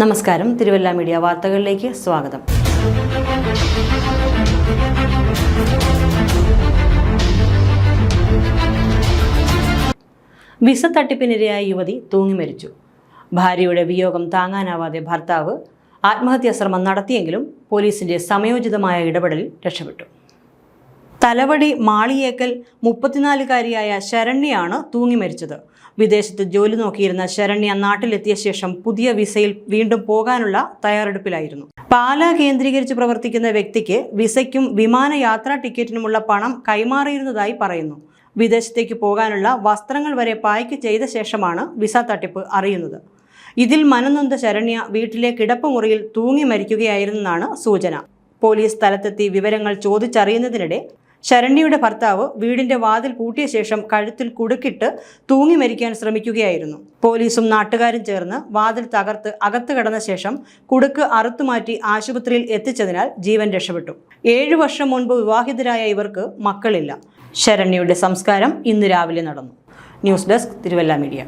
നമസ്കാരം, തിരുവല്ല മീഡിയ വാർത്തകളിലേക്ക് സ്വാഗതം. വിസ തട്ടിപ്പിനിരയായ യുവതി തൂങ്ങി മരിച്ചു. ഭാര്യയുടെ വിയോഗം താങ്ങാനാവാതെ ഭർത്താവ് ആത്മഹത്യാ ശ്രമം നടത്തിയെങ്കിലും പോലീസിന്റെ സമയോചിതമായ ഇടപെടലിൽ രക്ഷപ്പെട്ടു. തലവടി മാളിയേക്കൽ 34-കാരിയായ ശരണ്യാണ് തൂങ്ങി മരിച്ചത്. വിദേശത്ത് ജോലി നോക്കിയിരുന്ന ശരണ്യ നാട്ടിലെത്തിയ ശേഷം പുതിയ വിസയിൽ വീണ്ടും പോകാനുള്ള തയ്യാറെടുപ്പിലായിരുന്നു. പാലാ കേന്ദ്രീകരിച്ച് പ്രവർത്തിക്കുന്ന വ്യക്തിക്ക് വിസയ്ക്കും വിമാനയാത്രാ ടിക്കറ്റിനുമുള്ള പണം കൈമാറിയിരുന്നതായി പറയുന്നു. വിദേശത്തേക്ക് പോകാനുള്ള വസ്ത്രങ്ങൾ വരെ പായ്ക്ക് ചെയ്ത ശേഷമാണ് വിസ തട്ടിപ്പ് അറിയുന്നത്. ഇതിൽ മനംനൊന്ത ശരണ്യ വീട്ടിലെ കിടപ്പുമുറിയിൽ തൂങ്ങി മരിക്കുകയായിരുന്നെന്നാണ് സൂചന. പോലീസ് സ്ഥലത്തെത്തി വിവരങ്ങൾ ചോദിച്ചറിയുന്നതിനിടെ ശരണ്യയുടെ ഭർത്താവ് വീടിന്റെ വാതിൽ പൂട്ടിയ ശേഷം കഴുത്തിൽ കുടുക്കിട്ട് തൂങ്ങി മരിക്കാൻ ശ്രമിക്കുകയായിരുന്നു. പോലീസും നാട്ടുകാരും ചേർന്ന് വാതിൽ തകർത്ത് അകത്ത് കടന്ന ശേഷം കുടുക്ക് അറുത്തുമാറ്റി ആശുപത്രിയിൽ എത്തിച്ചതിനാൽ ജീവൻ രക്ഷപ്പെട്ടു. 7 വർഷം മുൻപ് വിവാഹിതരായ ഇവർക്ക് മക്കളില്ല. ശരണ്യയുടെ സംസ്കാരം ഇന്ന് രാവിലെ നടന്നു. News desk, Thiruvalla media.